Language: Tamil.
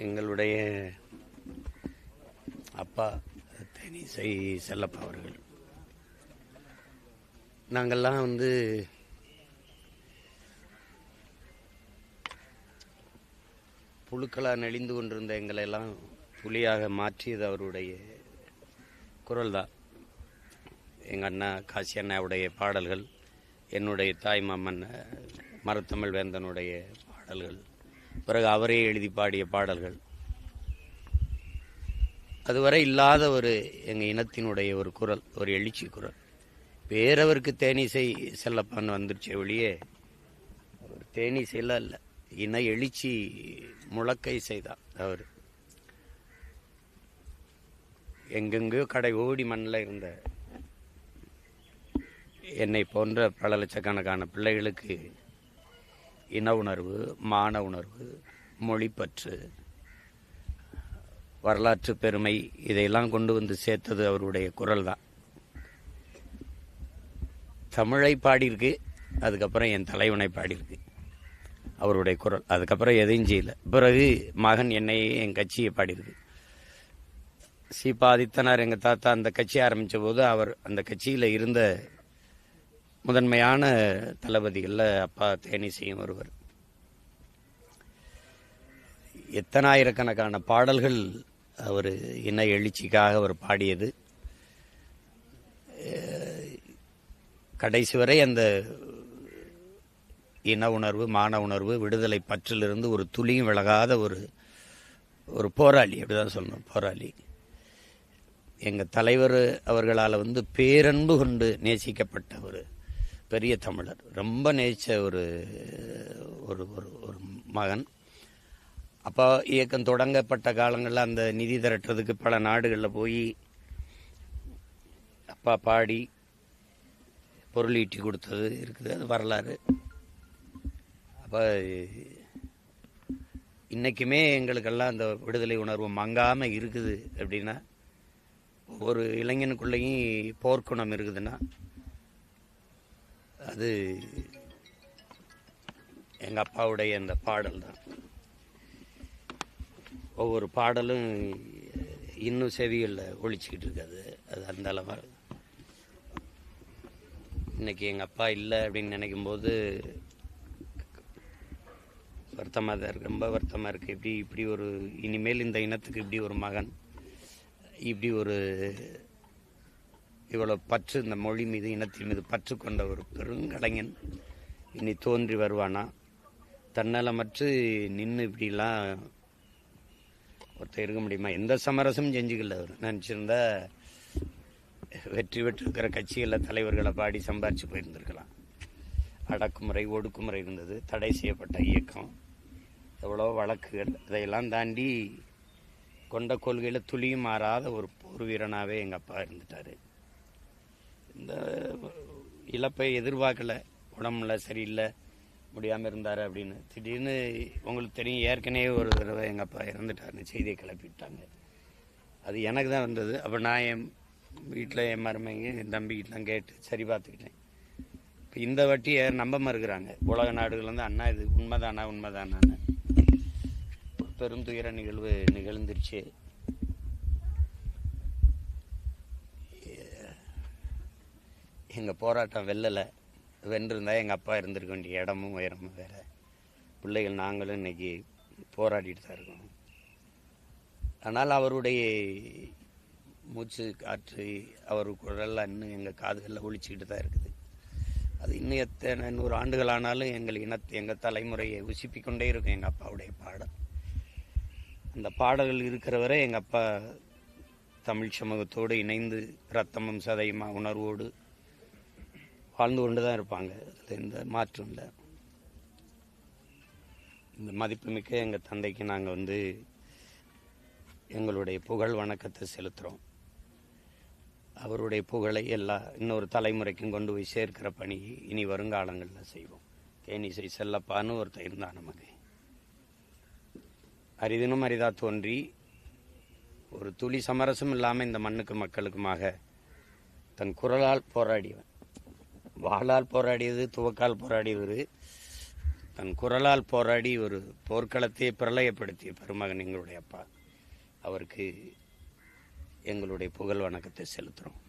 எங்களுடைய அப்பா தேனிசை செல்லப்பா அவர்கள். நாங்கள்லாம் புழுக்களாக நெளிந்து கொண்டிருந்த எங்களெல்லாம் புலியாக மாற்றியது அவருடைய குரல் தான். எங்கள் அண்ணா காசி அண்ணாவுடைய பாடல்கள், என்னுடைய தாய் மாமன் மரத்தமிழ் வேந்தனுடைய பாடல்கள், பிறகு அவரே எழுதி பாடிய பாடல்கள், அதுவரை இல்லாத ஒரு எங்கள் இனத்தினுடைய ஒரு குரல், ஒரு எழுச்சி குரல். வேறவருக்கு தேனிசை செல்லப்பான்னு வந்துருச்சே ஒழியே அவர் தேனிசையெல்லாம் இல்லை, இன எழுச்சி முழக்க இசைதான் அவர். எங்கெங்கோ கடை ஓடி மண்ணில் இருந்த என்னை போன்ற பல லட்சக்கணக்கான பிள்ளைகளுக்கு இன உணர்வு, மான உணர்வு, மொழிப்பற்று, வரலாற்று பெருமை, இதையெல்லாம் கொண்டு வந்து சேர்த்தது அவருடைய குரல் தான். தமிழை பாடியிருக்கு, அதுக்கப்புறம் என் தலைவனை பாடியிருக்கு அவருடைய குரல். அதுக்கப்புறம் எதையும் செய்யல. பிறகு மகன் என்னையே என் கட்சியை பாடியிருக்கு. சீபா ஆதித்தனார் எங்கள் தாத்தா அந்த கட்சி ஆரம்பித்த போது அவர் அந்த கட்சியில் இருந்த முதன்மையான தளபதிகளில் அப்பா தேனிசையும் ஒருவர். எத்தனாயிரக்கணக்கான பாடல்கள் அவர் இன எழுச்சிக்காக அவர் பாடியது. கடைசி வரை அந்த இன உணர்வு, மான உணர்வு, விடுதலை பற்றிலிருந்து ஒரு துளியும் விலகாத ஒரு போராளி, அப்படிதான் சொல்லணும், போராளி. எங்கள் தலைவர் அவர்களால் பேரன்பு கொண்டு நேசிக்கப்பட்ட ஒரு பெரிய தமிழர், ரொம்ப நேசித்த ஒரு ஒரு ஒரு மகன். அப்போ இயக்கம் தொடங்கப்பட்ட காலங்களில் அந்த நிதி திரட்டுறதுக்கு பல நாடுகளில் போய் அப்பா பாடி பொருள் ஈட்டி கொடுத்தது இருக்குது, அது வரலாறு. அப்போ இன்றைக்குமே எங்களுக்கெல்லாம் அந்த விடுதலை உணர்வு மங்காமல் இருக்குது அப்படின்னா, ஒரு இளைஞனுக்குள்ளேயும் போர்க்குணம் இருக்குதுன்னா அது எங்கள் அப்பாவுடைய அந்த பாடல் தான். ஒவ்வொரு பாடலும் இன்னும் செவிகளில் ஒழிச்சிக்கிட்டு இருக்காது. அது அந்த அளவாக இன்னைக்கு எங்கள் அப்பா இல்லை அப்படின்னு நினைக்கும்போது வருத்தமாக தான் இருக்குது, ரொம்ப வருத்தமாக இருக்குது. இப்படி ஒரு இனிமேல் இந்த இனத்துக்கு இப்படி ஒரு மகன், இப்படி ஒரு இவ்வளோ பற்று, இந்த மொழி மீது, இனத்தின் மீது பற்று கொண்ட ஒரு பெருங்கலைஞன் இனி தோன்றி வருவானா? தன்னலமற்று நின்று இப்படிலாம் ஒருத்தர் இருக்க முடியுமா? எந்த சமரசமும் செஞ்சுக்கல அவர். நினச்சிருந்தா வெற்றி பெற்றிருக்கிற கட்சிகளில் தலைவர்களை பாடி சம்பாரித்து போயிருந்திருக்கலாம். அடக்குமுறை, ஒடுக்குமுறை இருந்தது, தடை செய்யப்பட்ட இயக்கம், எவ்வளோ வழக்குகள், அதையெல்லாம் தாண்டி கொண்ட கொள்கையில் துளியும் மாறாத ஒரு போர் வீரனாகவே எங்கள் அப்பா இருந்துட்டார். இந்த இழப்பை எதிர்பார்க்கல, உடம்புல சரியில்லை, முடியாமல் இருந்தார் அப்படின்னு. திடீர்னு உங்களுக்கு தெரியும், ஏற்கனவே ஒரு தடவை எங்கள் அப்பா இறந்துட்டார்னு செய்தியை கிளப்பிவிட்டாங்க. அது எனக்கு தான் வந்தது. அப்போ நான் என் வீட்டில் என் மருமைங்க, என் தம்பிக்கிட்டலாம் கேட்டு சரி பார்த்துக்கிட்டேன். இப்போ இந்த வட்டியை நம்ப மறுக்கிறாங்க உலக நாடுகள் அண்ணா இது உண்மைதானான்னு. பெரும் துயர நிகழ்வு நிகழ்ந்துருச்சு. எங்கள் போராட்டம் வென்றிருந்தால் எங்கள் அப்பா இருந்திருக்க வேண்டிய இடமும் உயரமும் வேறு. பிள்ளைகள் நாங்களும் இன்றைக்கி போராடிட்டு தான் இருக்கோம். ஆனால் அவருடைய மூச்சு காற்று, அவர் குரல்லாம் இன்னும் எங்கள் காதுகளில் ஒழிச்சிக்கிட்டு தான் இருக்குது. அது இன்னும் எத்தனை 100 ஆண்டுகள் ஆனாலும் எங்கள் தலைமுறையை உசிப்பிக்கொண்டே இருக்கும் எங்கள் அப்பாவுடைய பாடல். அந்த பாடல்கள் இருக்கிற வரை எங்கள் அப்பா தமிழ் சமூகத்தோடு இணைந்து ரத்தமும் சதையுமா உணர்வோடு வாழ்ந்து கொண்டு தான் இருப்பாங்க. அதில் எந்த மாற்றம் இல்லை. இந்த மதிப்புமிக்க எங்கள் தந்தைக்கு நாங்கள் எங்களுடைய புகழ் வணக்கத்தை செலுத்துகிறோம். அவருடைய புகழை இன்னொரு தலைமுறைக்கும் கொண்டு போய் சேர்க்கிற பணி இனி வருங்காலங்களில் செய்வோம். தேனிசை செல்லப்பான்னு ஒருத்தர் இருந்தான் நமக்கு. அரிதினும் அரிதா தோன்றி ஒரு துளி சமரசம் இல்லாமல் இந்த மண்ணுக்கு மக்களுக்குமாக தன் குரலால் போராடியவன். வாளால் போராடியது, துவக்கால் போராடியவர் தன் குரலால் போராடி ஒரு போர்க்களத்தையே பிரளயப்படுத்திய பெருமகன் எங்களுடைய அப்பா. அவருக்கு எங்களுடைய புகழ் வணக்கத்தை செலுத்துகிறோம்.